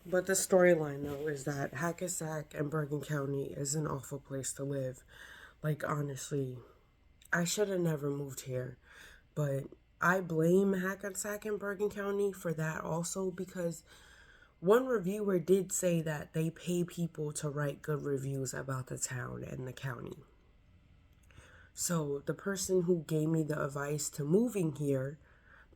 But the storyline, though, is that Hackensack and Bergen County is an awful place to live. Like, honestly, I should have never moved here. But I blame Hackensack and Bergen County for that also because one reviewer did say that they pay people to write good reviews about the town and the county. So the person who gave me the advice to moving here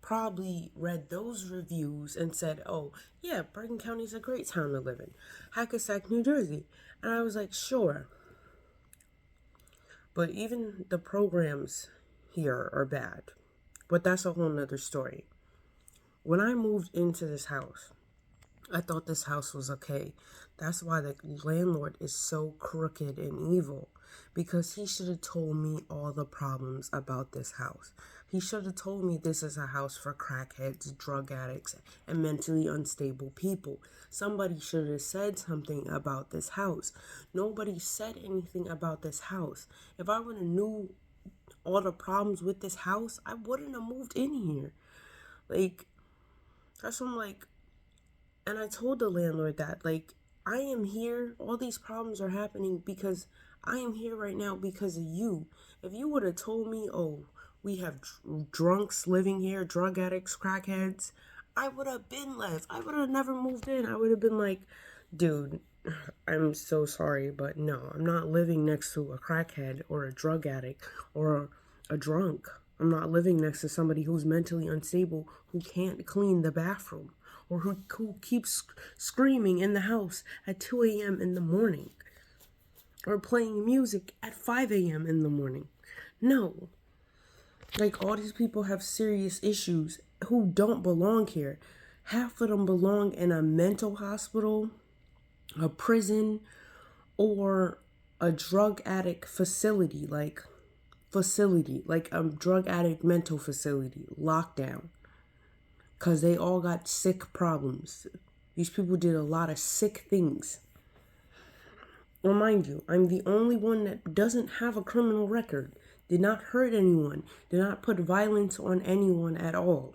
probably read those reviews and said, oh, yeah, Bergen County's a great town to live in. Hackensack, New Jersey. And I was like, sure. But even the programs here are bad. But that's a whole nother story. When I moved into this house, I thought this house was okay. That's why the landlord is so crooked and evil. Because he should have told me all the problems about this house. He should have told me this is a house for crackheads, drug addicts, and mentally unstable people. Somebody should have said something about this house. Nobody said anything about this house. If I would have knew all the problems with this house, I wouldn't have moved in here. Like, that's what I'm like. And I told the landlord that, like, I am here. All these problems are happening because I am here right now because of you. If you would have told me, oh, we have drunks living here, drug addicts, crackheads, I would have been left. I would have never moved in. I would have been like, dude, I'm so sorry, but no, I'm not living next to a crackhead or a drug addict or a drunk. I'm not living next to somebody who's mentally unstable who can't clean the bathroom or who keeps screaming in the house at 2 a.m. in the morning or playing music at 5 a.m. in the morning. No. Like, all these people have serious issues who don't belong here. Half of them belong in a mental hospital, a prison, or a drug addict facility, like a drug addict mental facility, lockdown. Because they all got sick problems. These people did a lot of sick things. Well, mind you, I'm the only one that doesn't have a criminal record, did not hurt anyone, did not put violence on anyone at all.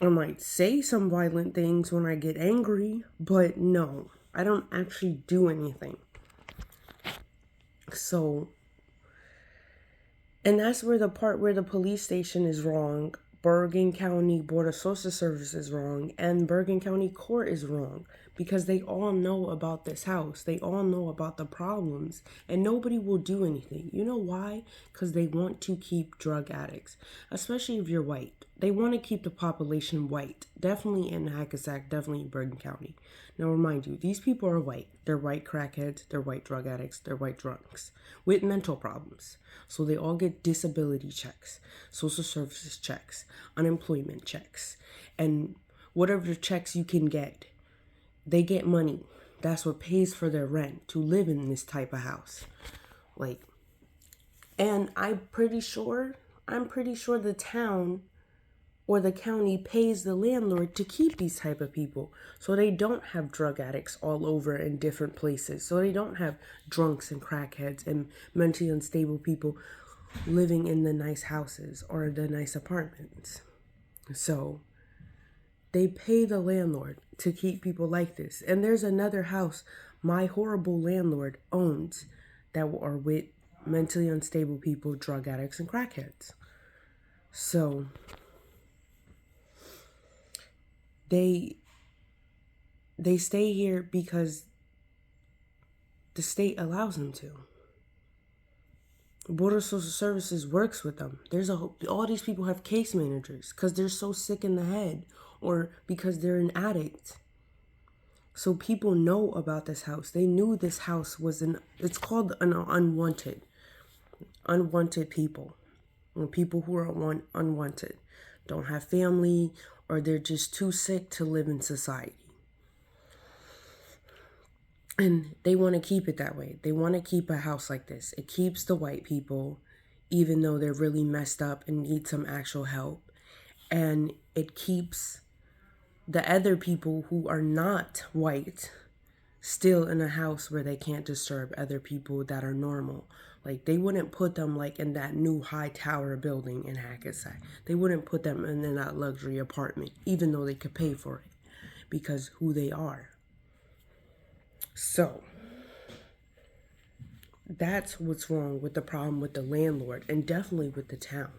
I might say some violent things when I get angry, but no, I don't actually do anything. So, and that's where the part where the police station is wrong, Bergen County Board of Social Services is wrong, and Bergen County Court is wrong, because they all know about this house. They all know about the problems, and nobody will do anything. You know why? Because they want to keep drug addicts, especially if you're white. They want to keep the population white, definitely in Hackensack, definitely in Bergen County. Now, remind you, these people are white. They're white crackheads, they're white drug addicts, they're white drunks with mental problems. So they all get disability checks, social services checks, unemployment checks, and whatever checks you can get. They get money. That's what pays for their rent to live in this type of house. Like, and I'm pretty sure the town or the county pays the landlord to keep these type of people so they don't have drug addicts all over in different places, so they don't have drunks and crackheads and mentally unstable people living in the nice houses or the nice apartments. So they pay the landlord to keep people like this. And there's another house my horrible landlord owns that are with mentally unstable people, drug addicts, and crackheads. So they stay here because the state allows them to. Board of Social Services works with them. All these people have case managers because they're so sick in the head or because they're an addict. So people know about this house. They knew this house was it's called an unwanted people. Or people who are unwanted, don't have family, or they're just too sick to live in society. And they want to keep it that way. They want to keep a house like this. It keeps the white people, even though they're really messed up and need some actual help. And it keeps the other people who are not white still in a house where they can't disturb other people that are normal. Like, they wouldn't put them like in that new high tower building in Hackensack. They wouldn't put them in that luxury apartment, even though they could pay for it. because who they are. So that's what's wrong with the problem with the landlord and definitely with the town.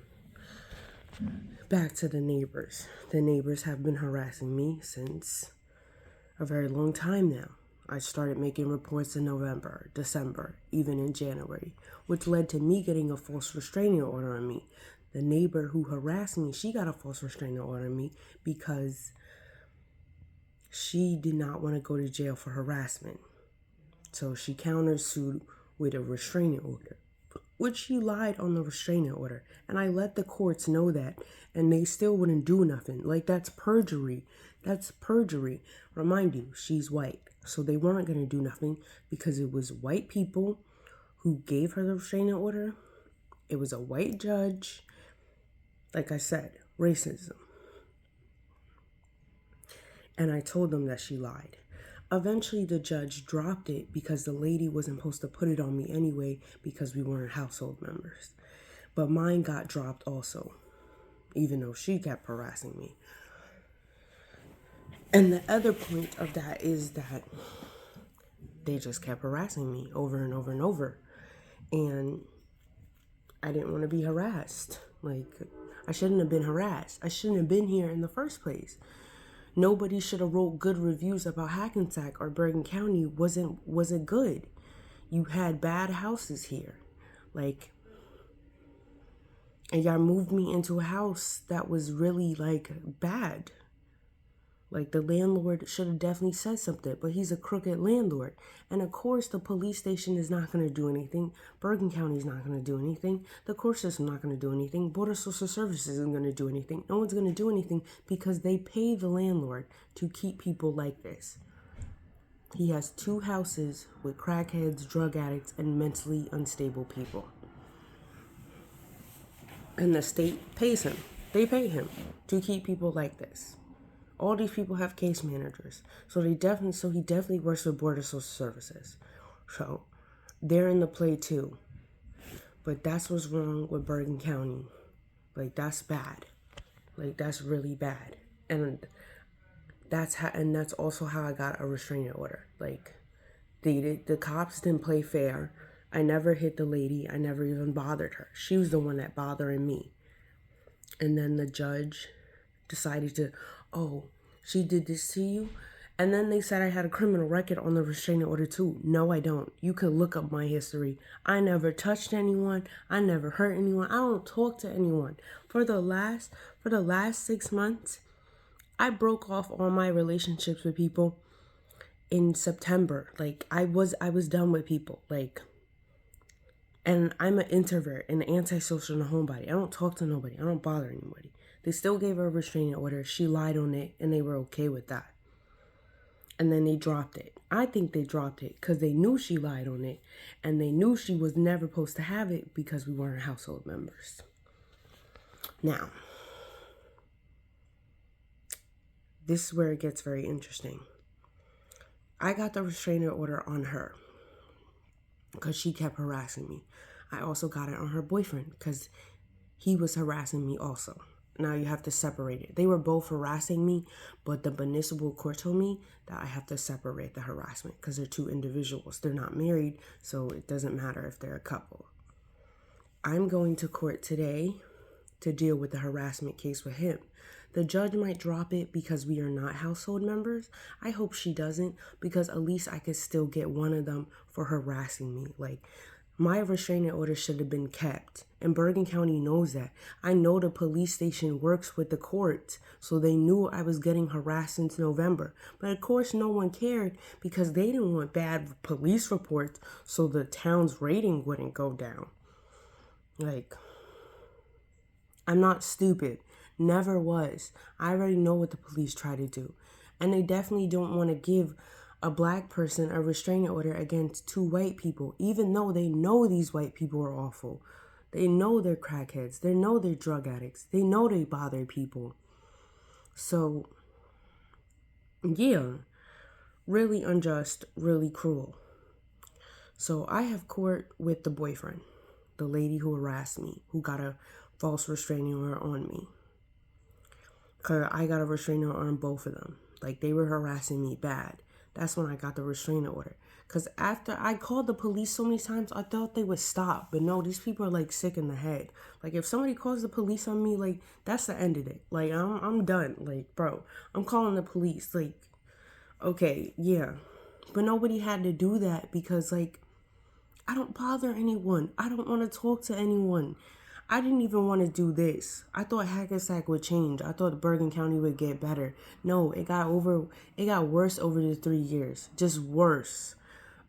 Back to the neighbors. The neighbors have been harassing me since a very long time now. I started making reports in November, December, even in January, which led to me getting a false restraining order on me. The neighbor who harassed me, she got a false restraining order on me because she did not want to go to jail for harassment. So she countersued with a restraining order, which she lied on the restraining order. And I let the courts know that, and they still wouldn't do nothing. Like, that's perjury. That's perjury. Remind you, she's white. So they weren't going to do nothing because it was white people who gave her the restraining order. It was a white judge. Like I said, racism. And I told them that she lied. Eventually, the judge dropped it because the lady wasn't supposed to put it on me anyway because we weren't household members. But mine got dropped also, even though she kept harassing me. And the other point of that is that they just kept harassing me over and over and over. And I didn't want to be harassed. Like, I shouldn't have been harassed. I shouldn't have been here in the first place. Nobody should have wrote good reviews about Hackensack or Bergen County wasn't good. You had bad houses here. Like, and y'all moved me into a house that was really, like, bad. Like, the landlord should have definitely said something, but he's a crooked landlord. And of course, the police station is not going to do anything. Bergen County is not going to do anything. The court system is not going to do anything. Board of Social Services isn't going to do anything. No one's going to do anything because they pay the landlord to keep people like this. He has 2 houses with crackheads, drug addicts, and mentally unstable people. And the state pays him. They pay him to keep people like this. All these people have case managers. So he definitely works with Board of Social Services. So they're in the play too. But that's what's wrong with Bergen County. Like, that's bad. Like, that's really bad. And that's also how I got a restraining order. Like, the cops didn't play fair. I never hit the lady. I never even bothered her. She was the one that bothering me. And then the judge decided to, oh, she did this to you? And then they said I had a criminal record on the restraining order too. No, I don't. You can look up my history. I never touched anyone. I never hurt anyone. I don't talk to anyone. For the last 6 months, I broke off all my relationships with people in September. Like, I was done with people. Like, and I'm an introvert and antisocial and a homebody. I don't talk to nobody. I don't bother anybody. They still gave her a restraining order. She lied on it, and they were okay with that. And then they dropped it. I think they dropped it because they knew she lied on it, and they knew she was never supposed to have it because we weren't household members. Now, this is where it gets very interesting. I got the restraining order on her because she kept harassing me. I also got it on her boyfriend because he was harassing me also. Now you have to separate it. They were both harassing me, but the municipal court told me that I have to separate the harassment because they're 2 individuals. They're not married, so it doesn't matter if they're a couple. I'm going to court today to deal with the harassment case with him. The judge might drop it because we are not household members. I hope she doesn't, because at least I could still get one of them for harassing me. Like, my restraining order should have been kept. And Bergen County knows that. I know the police station works with the courts, so they knew I was getting harassed since November. But of course, no one cared because they didn't want bad police reports so the town's rating wouldn't go down. Like, I'm not stupid. Never was. I already know what the police try to do. And they definitely don't want to give a black person a restraining order against 2 white people, even though they know these white people are awful. They know they're crackheads. They know they're drug addicts. They know they bother people. So, yeah, really unjust, really cruel. So I have court with the boyfriend, the lady who harassed me, who got a false restraining order on me. Because I got a restraining order on both of them. Like, they were harassing me bad. That's when I got the restraining order. Because after I called the police so many times, I thought they would stop. But no, these people are, like, sick in the head. Like, if somebody calls the police on me, like, that's the end of it. Like, I'm done. Like, bro, I'm calling the police. Like, okay, yeah. But nobody had to do that because, like, I don't bother anyone. I don't want to talk to anyone. I didn't even want to do this. I thought Hackensack would change. I thought Bergen County would get better. No, it got worse over the 3 years. Just worse.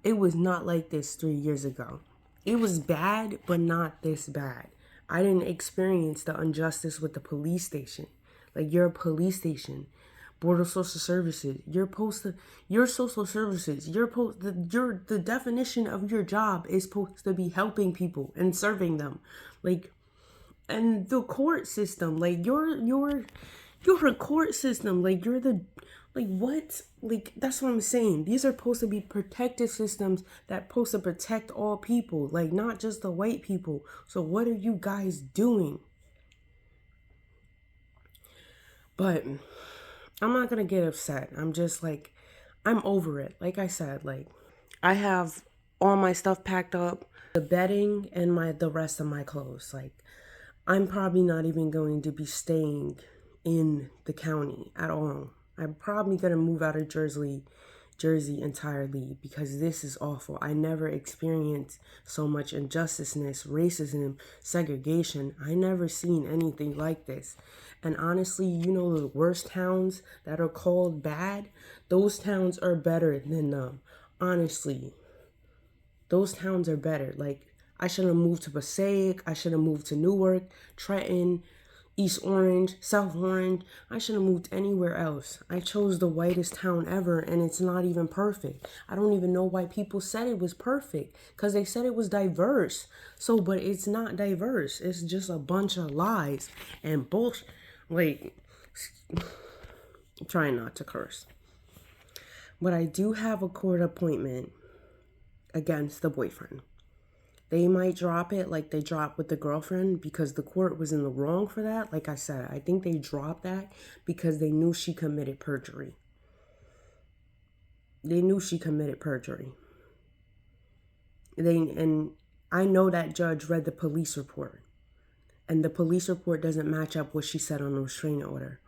It was not like this 3 years ago. It was bad, but not this bad. I didn't experience the injustice with the police station. Like, you're a police station. Board of Social Services. Your social services. The definition of your job is supposed to be helping people and serving them. Like, and the court system, like, you're a court system. Like, like, what? Like, that's what I'm saying. These are supposed to be protective systems that supposed to protect all people, like, not just the white people. So what are you guys doing? But I'm not gonna get upset. I'm just like, I'm over it. Like I said, like, I have all my stuff packed up, the bedding and the rest of my clothes. Like, I'm probably not even going to be staying in the county at all. I'm probably gonna move out of Jersey entirely because this is awful. I never experienced so much injusticeness, racism, segregation. I never seen anything like this. And honestly, you know, the worst towns that are called bad, those towns are better than them. Honestly, those towns are better. Like, I should have moved to Passaic. I should have moved to Newark, Trenton, East Orange, South Orange. I should have moved anywhere else. I chose the whitest town ever, and it's not even perfect. I don't even know why people said it was perfect, because they said it was diverse. So, but it's not diverse. It's just a bunch of lies and bullshit. Like, I'm trying not to curse. But I do have a court appointment against the boyfriend. They might drop it like they dropped with the girlfriend because the court was in the wrong for that. Like I said, I think they dropped that because they knew she committed perjury. And I know that judge read the police report. And the police report doesn't match up what she said on the restraining order.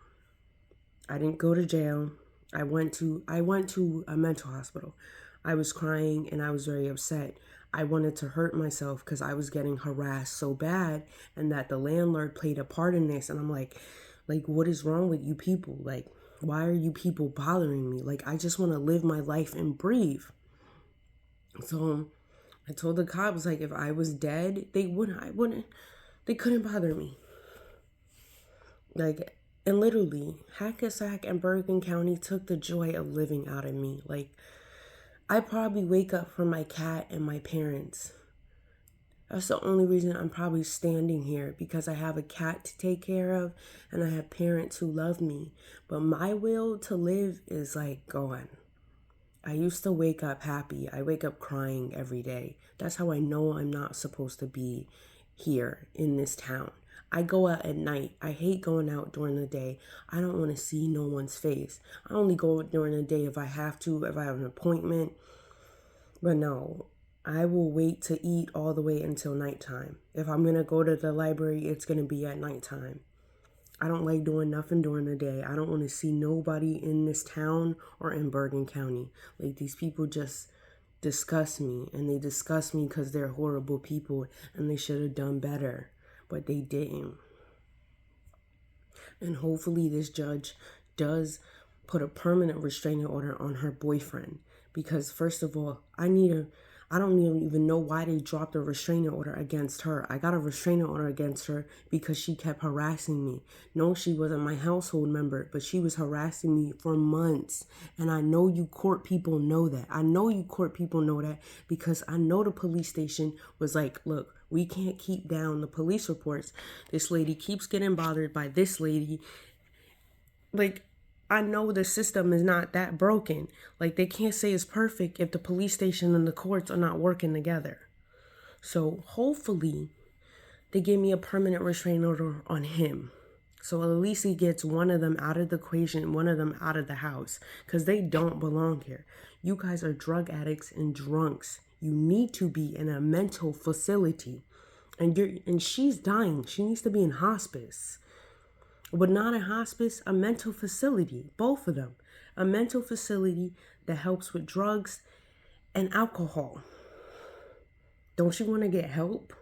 I didn't go to jail. I went to a mental hospital. I was crying and I was very upset. I wanted to hurt myself because I was getting harassed so bad, and that the landlord played a part in this. And I'm like, what is wrong with you people? Like, why are you people bothering me? Like, I just want to live my life and breathe. So I told the cops, like, if I was dead, they couldn't bother me. Like, and literally, Hackensack and Bergen County took the joy of living out of me. Like, I probably wake up for my cat and my parents. That's the only reason I'm probably standing here, because I have a cat to take care of and I have parents who love me. But my will to live is, like, gone. I used to wake up happy. I wake up crying every day. That's how I know I'm not supposed to be here in this town. I go out at night. I hate going out during the day. I don't want to see no one's face. I only go during the day if I have to, if I have an appointment. But no, I will wait to eat all the way until nighttime. If I'm going to go to the library, it's going to be at nighttime. I don't like doing nothing during the day. I don't want to see nobody in this town or in Bergen County. Like, these people just disgust me, and they disgust me because they're horrible people and they should have done better. But they didn't. And hopefully this judge does put a permanent restraining order on her boyfriend. Because first of all, I don't even know why they dropped a restraining order against her. I got a restraining order against her because she kept harassing me. No, she wasn't my household member, but she was harassing me for months. And I know you court people know that. I know you court people know that because I know the police station was like, look, we can't keep down the police reports. This lady keeps getting bothered by this lady. Like, I know the system is not that broken. Like, they can't say it's perfect if the police station and the courts are not working together. So hopefully they give me a permanent restraining order on him So at least he gets one of them out of the equation, one of them out of the house, because they don't belong here. You guys are drug addicts and drunks. You need to be in a mental facility. And she's dying. She needs to be in hospice. But not a hospice, a mental facility. Both of them. A mental facility that helps with drugs and alcohol. Don't you want to get help?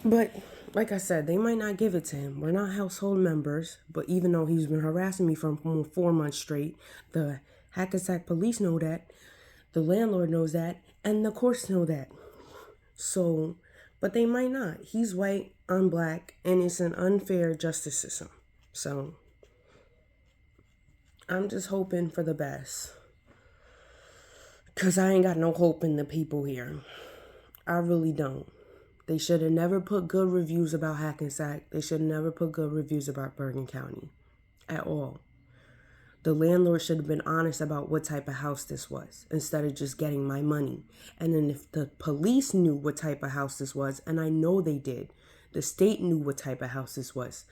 But like I said, they might not give it to him. We're not household members. But even though he's been harassing me for 4 months straight, the Hackensack police know that. The landlord knows that. And the courts know that. So, but they might not. He's white, I'm black, and it's an unfair justice system. So, I'm just hoping for the best. Because I ain't got no hope in the people here. I really don't. They should have never put good reviews about Hackensack. They should have never put good reviews about Bergen County. At all. The landlord should have been honest about what type of house this was instead of just getting my money. And then if the police knew what type of house this was, and I know they did, the state knew what type of house this was.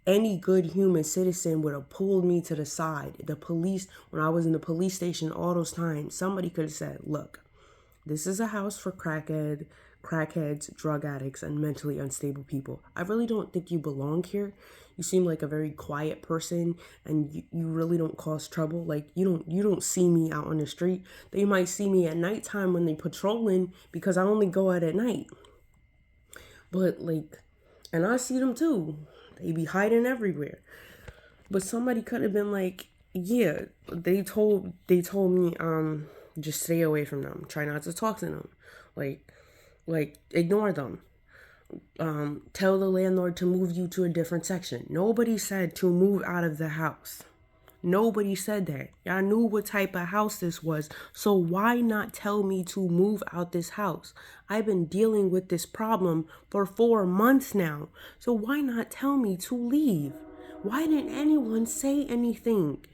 Any good human citizen would have pulled me to the side. The police, when I was in the police station all those times, somebody could have said, look, this is a house for crackheads, drug addicts, and mentally unstable people. I really don't think you belong here. You seem like a very quiet person, and you really don't cause trouble. Like, you don't see me out on the street. They might see me at nighttime when they patrolling, because I only go out at night. But like, and I see them too. They be hiding everywhere. But somebody could have been like, yeah, they told me, just stay away from them. Try not to talk to them. Like ignore them. Tell the landlord to move you to a different section. Nobody said to move out of the house. Nobody said that. Y'all knew what type of house this was. So why not tell me to move out this house? I've been dealing with this problem for 4 months now. So why not tell me to leave? Why didn't anyone say anything?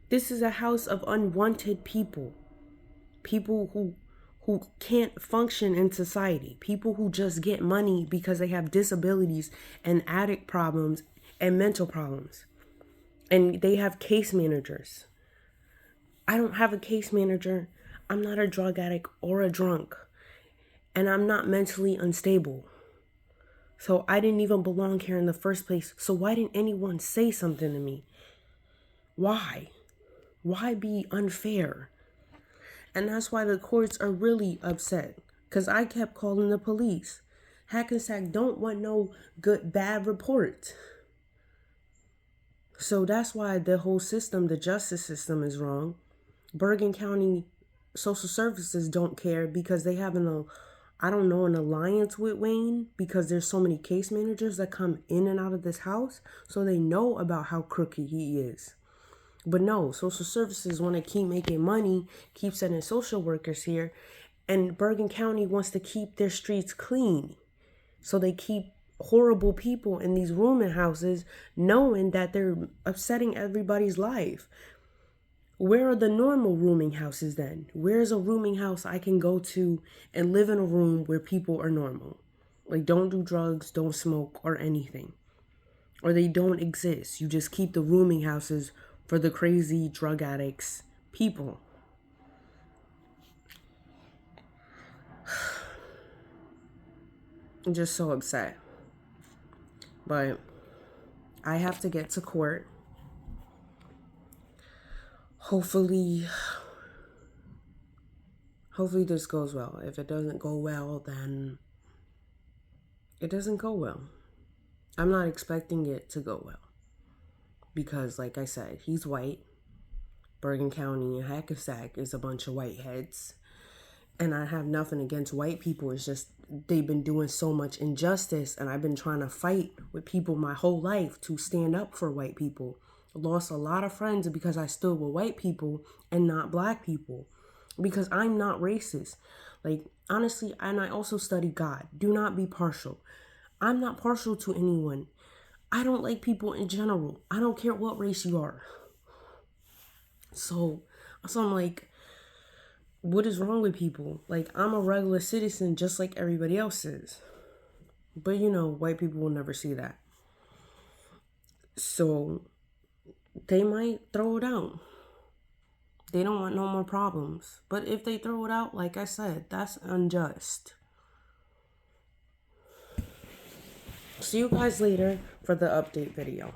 This is a house of unwanted people. People who can't function in society. People who just get money because they have disabilities and addict problems and mental problems. And they have case managers. I don't have a case manager. I'm not a drug addict or a drunk. And I'm not mentally unstable. So I didn't even belong here in the first place. So why didn't anyone say something to me? Why? Why be unfair? And that's why the courts are really upset. Because I kept calling the police. Hackensack don't want no bad reports. So that's why the whole system, the justice system, is wrong. Bergen County Social Services don't care because they have an alliance with Wayne, because there's so many case managers that come in and out of this house. So they know about how crooked he is. But no, social services want to keep making money, keep sending social workers here, and Bergen County wants to keep their streets clean. So they keep horrible people in these rooming houses, knowing that they're upsetting everybody's life. Where are the normal rooming houses then? Where's a rooming house I can go to and live in a room where people are normal? Like, don't do drugs, don't smoke, or anything. Or they don't exist. You just keep the rooming houses for the crazy drug addicts people. I'm just so upset. But I have to get to court. Hopefully this goes well. If it doesn't go well, then it doesn't go well. I'm not expecting it to go well. Because, like I said, he's white. Bergen County and Hackensack is a bunch of white heads. And I have nothing against white people. It's just they've been doing so much injustice. And I've been trying to fight with people my whole life to stand up for white people. Lost a lot of friends because I stood with white people and not black people. Because I'm not racist. Like, honestly, and I also study God. Do not be partial. I'm not partial to anyone. I don't like people in general. I don't care what race you are. So I'm like, what is wrong with people? Like, I'm a regular citizen just like everybody else is. But you know, white people will never see that. So they might throw it out. They don't want no more problems. But if they throw it out, like I said, that's unjust. See you guys later for the update video.